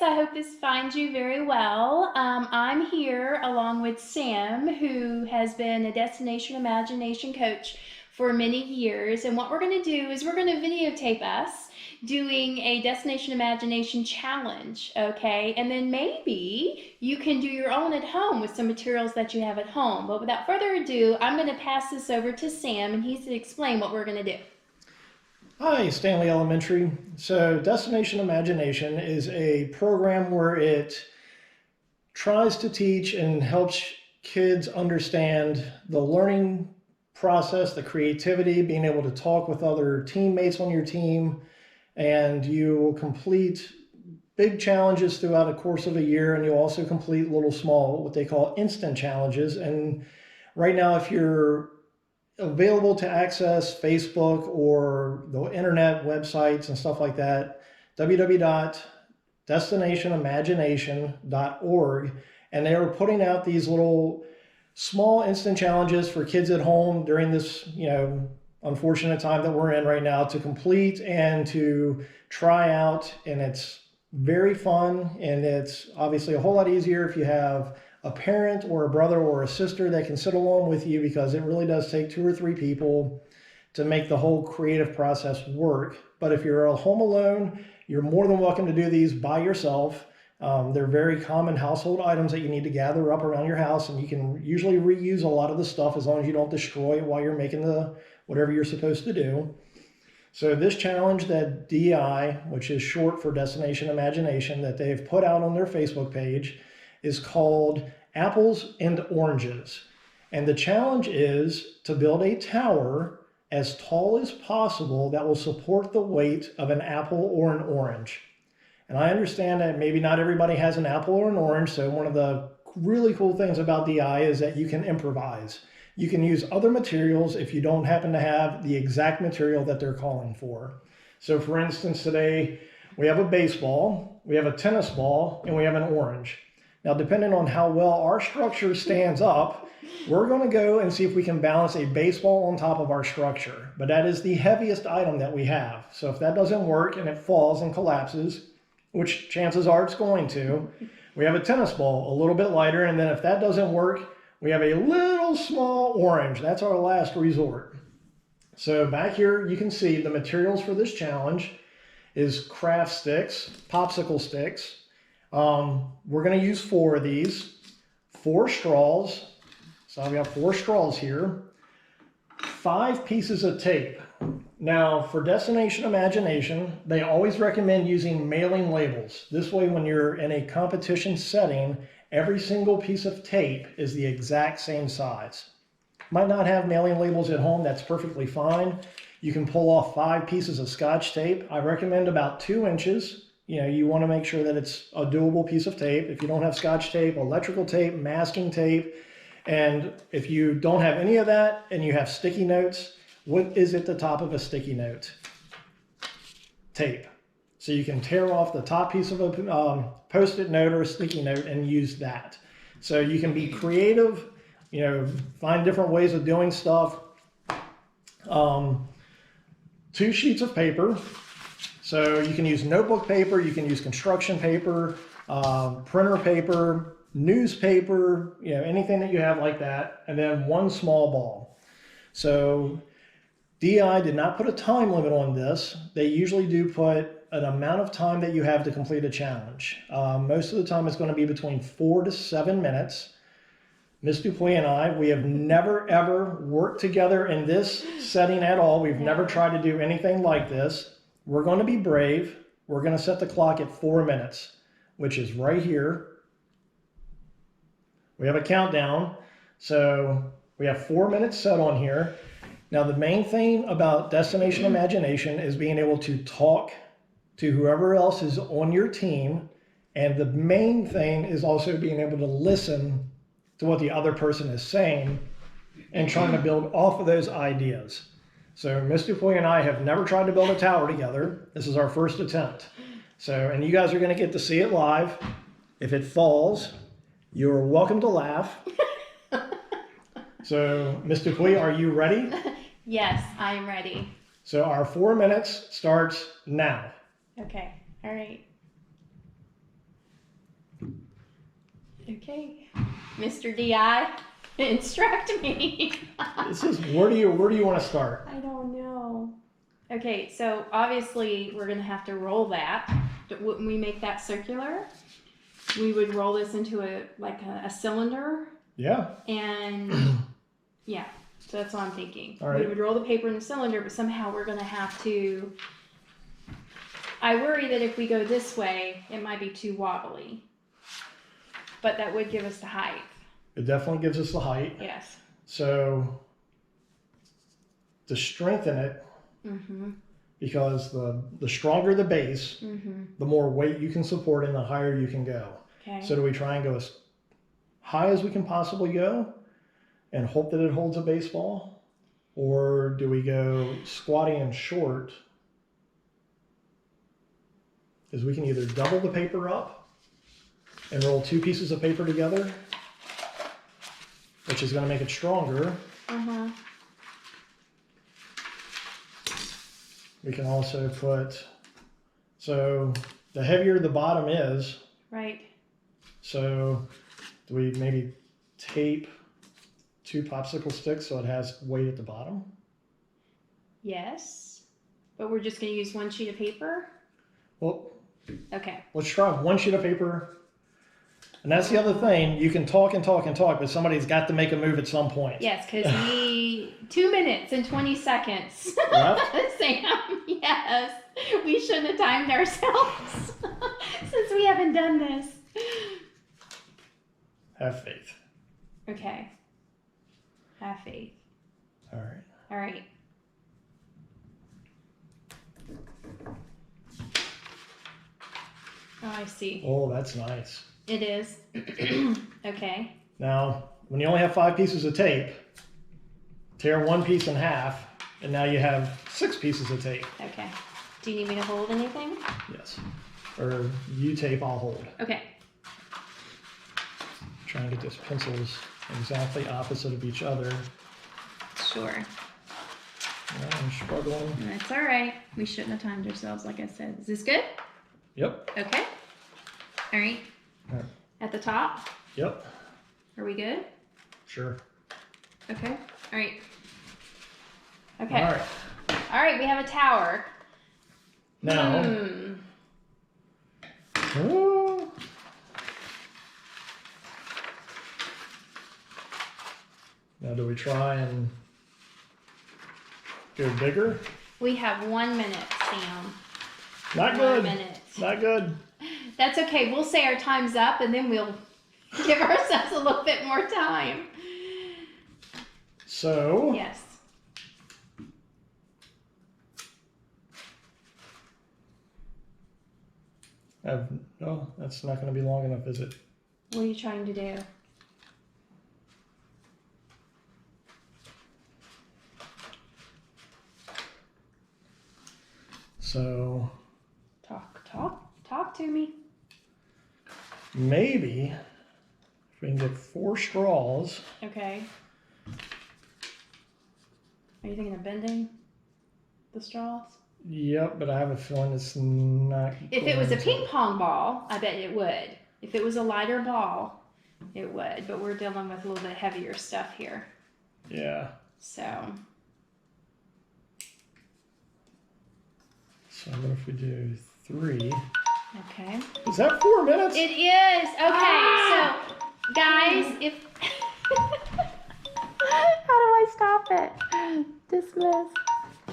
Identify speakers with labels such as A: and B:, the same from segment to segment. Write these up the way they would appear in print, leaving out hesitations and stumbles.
A: I hope this finds you very well. I'm here along with Sam, who has been a Destination Imagination coach for many years. And what we're going to do is we're going to videotape us doing a Destination Imagination challenge, okay? And then maybe you can do your own at home with some materials that you have at home. But without further ado, I'm going to pass this over to Sam, and he's to explain what we're going to do.
B: Hi, Stanley Elementary. So Destination Imagination is a program where it tries to teach and helps kids understand the learning process, the creativity, being able to talk with other teammates on your team, and you will complete big challenges throughout the course of a year, and you'll also complete little small, what they call instant challenges. And right now, if you're available to access Facebook or the internet websites and stuff like that, www.destinationimagination.org, and they are putting out these little small instant challenges for kids at home during this, unfortunate time that we're in right now to complete and to try out. And it's very fun, and it's obviously a whole lot easier if you have a parent or a brother or a sister that can sit along with you, because it really does take 2 or 3 people to make the whole creative process work. But if you're at home alone, you're more than welcome to do these by yourself. They're very common household items that you need to gather up around your house, and you can usually reuse a lot of the stuff as long as you don't destroy it while you're making whatever you're supposed to do. So this challenge that DI, which is short for Destination Imagination, that they've put out on their Facebook page, is called Apples and Oranges. And the challenge is to build a tower as tall as possible that will support the weight of an apple or an orange. And I understand that maybe not everybody has an apple or an orange, so one of the really cool things about DI is that you can improvise. You can use other materials if you don't happen to have the exact material that they're calling for. So for instance, today we have a baseball, we have a tennis ball, and we have an orange. Now, depending on how well our structure stands up, we're going to go and see if we can balance a baseball on top of our structure. But that is the heaviest item that we have. So if that doesn't work and it falls and collapses, which chances are it's going to, we have a tennis ball, a little bit lighter. And then if that doesn't work, we have a little small orange. That's our last resort. So back here, you can see the materials for this challenge is craft sticks, popsicle sticks. We're going to use 4 of these, 4 straws. So we have 4 straws here, 5 pieces of tape. Now for Destination Imagination, they always recommend using mailing labels. This way, when you're in a competition setting, every single piece of tape is the exact same size. Might not have mailing labels at home, that's perfectly fine. You can pull off 5 pieces of Scotch tape. I recommend about 2 inches. You want to make sure that it's a doable piece of tape. If you don't have Scotch tape, electrical tape, masking tape, and if you don't have any of that and you have sticky notes, what is at the top of a sticky note? Tape. So you can tear off the top piece of a Post-it note or a sticky note and use that. So you can be creative, find different ways of doing stuff. 2 sheets of paper. So you can use notebook paper, you can use construction paper, printer paper, newspaper, anything that you have like that, and then 1 small ball. So DI did not put a time limit on this. They usually do put an amount of time that you have to complete a challenge. Most of the time it's going to be between 4 to 7 minutes. Ms. Dupuis and I, we have never ever worked together in this setting at all. We've never tried to do anything like this. We're going to be brave. We're going to set the clock at 4 minutes, which is right here. We have a countdown. So we have 4 minutes set on here. Now, the main thing about Destination Imagination is being able to talk to whoever else is on your team. And the main thing is also being able to listen to what the other person is saying and trying to build off of those ideas. So Ms. Dupuis and I have never tried to build a tower together. This is our first attempt. So, and you guys are going to get to see it live. If it falls, you're welcome to laugh. So, Ms. Dupuis, are you ready?
A: Yes, I am ready.
B: So our 4 minutes starts now.
A: Okay, all right. Okay. Mr. DI, instruct me.
B: Where do you want to start?
A: I don't know. Okay, so obviously we're gonna have to roll that. Wouldn't we make that circular? We would roll this into a cylinder.
B: Yeah.
A: And yeah, so that's what I'm thinking.
B: All right.
A: We would roll the paper in the cylinder, but somehow we're gonna have to. I worry that if we go this way, it might be too wobbly. But that would give us the height.
B: It definitely gives us the height.
A: Yes.
B: So to strengthen it, because the stronger the base, the more weight you can support and the higher you can go.
A: Okay.
B: So do we try and go as high as we can possibly go and hope that it holds a baseball? Or do we go squatty and short? Because we can either double the paper up and roll 2 pieces of paper together, which is going to make it stronger. We can also so the heavier the bottom is.
A: Right.
B: So do we maybe tape 2 popsicle sticks so it has weight at the bottom?
A: Yes. But we're just going to use 1 sheet of paper?
B: Well,
A: okay.
B: Let's try 1 sheet of paper. And that's the other thing. You can talk and talk and talk, but somebody's got to make a move at some point.
A: Yes, because 2 minutes and 20 seconds.
B: Left?
A: Sam, yes. We shouldn't have timed ourselves since we haven't done this.
B: Have faith.
A: Okay. Have faith.
B: All right.
A: All right. Oh, I see.
B: Oh, that's nice.
A: It is. Okay.
B: Now, when you only have 5 pieces of tape, tear 1 piece in half, and now you have 6 pieces of tape.
A: Okay. Do you need me to hold anything?
B: Yes. Or you tape, I'll hold.
A: Okay.
B: Try and get these pencils exactly opposite of each other.
A: Sure.
B: I'm struggling.
A: That's all right. We shouldn't have timed ourselves, like I said. Is this good?
B: Yep.
A: Okay. All right.
B: All right.
A: At the top?
B: Yep.
A: Are we good?
B: Sure.
A: Okay. All right. Okay.
B: All right.
A: All right. We have a tower.
B: Now. Oh. Now, do we try and go bigger?
A: We have 1 minute, Sam.
B: Not good.
A: 1 minute.
B: Not good.
A: That's okay. We'll say our time's up and then we'll give ourselves a little bit more time.
B: So.
A: Yes.
B: No, that's not going to be long enough, is it?
A: What are you trying to do?
B: So.
A: Talk to me.
B: Maybe if we can get 4 straws.
A: Okay. Are you thinking of bending the straws?
B: Yep, but I have a feeling it's not.
A: If it was a ping pong ball, I bet it would. If it was a lighter ball, it would. But we're dealing with a little bit heavier stuff here.
B: Yeah.
A: So
B: what if we do 3?
A: okay.
B: Is that 4 minutes?
A: It is. Okay, so guys, if how do I stop it? Dismiss.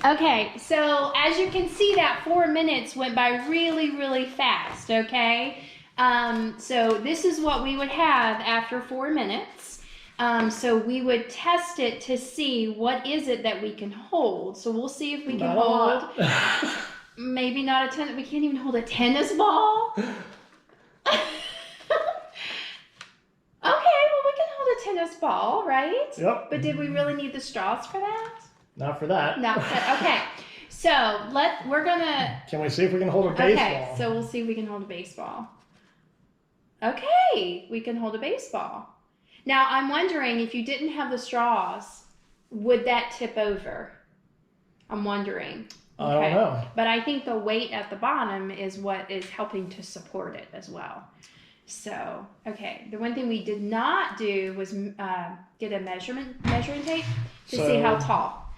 A: Okay, so as you can see, that 4 minutes went by really, really fast, okay? So this is what we would have after 4 minutes. So we would test it to see what is it that we can hold. So we'll see if we can hold. Maybe not a tennis. We can't even hold a tennis ball. Okay, well we can hold a tennis ball, right?
B: Yep.
A: But did we really need the straws for that?
B: Not for that.
A: No. Okay. So we're gonna.
B: Can we see if we can hold a baseball?
A: Okay. So we'll see if we can hold a baseball. Okay, we can hold a baseball. Now I'm wondering if you didn't have the straws, would that tip over? I'm wondering.
B: I don't know.
A: But I think the weight at the bottom is what is helping to support it as well. So, okay, the one thing we did not do was get a measuring tape to see how tall.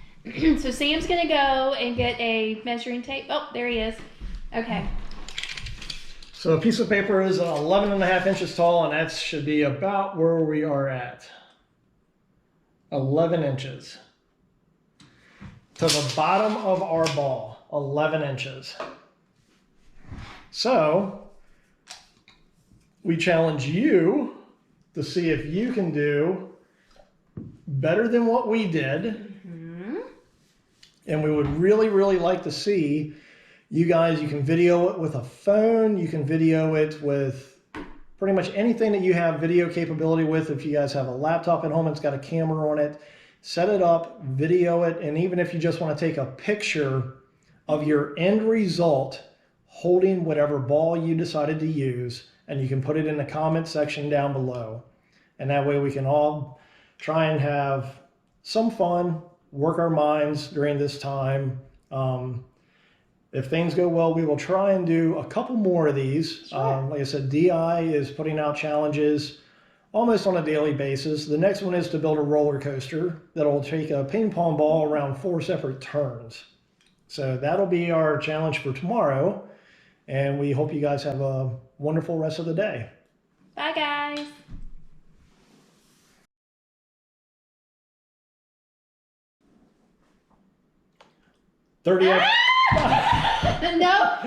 A: So Sam's gonna go and get a measuring tape. Oh, there he is. Okay.
B: So a piece of paper is 11 and a half inches tall, and that should be about where we are at. 11 inches. To the bottom of our ball, 11 inches. So we challenge you to see if you can do better than what we did. And we would really, really like to see you guys. You can video it with a phone. You can video it with pretty much anything that you have video capability with. If you guys have a laptop at home, it's got a camera on it, set it up, video it. And even if you just want to take a picture of your end result holding whatever ball you decided to use, and you can put it in the comment section down below. And that way we can all try and have some fun, work our minds during this time. If things go well, we will try and do a couple more of these.
A: Sure.
B: Like I said, DI is putting out challenges almost on a daily basis. The next one is to build a roller coaster that'll take a ping pong ball around 4 separate turns. So that'll be our challenge for tomorrow. And we hope you guys have a wonderful rest of the day.
A: Bye, guys.
B: '30.
A: No.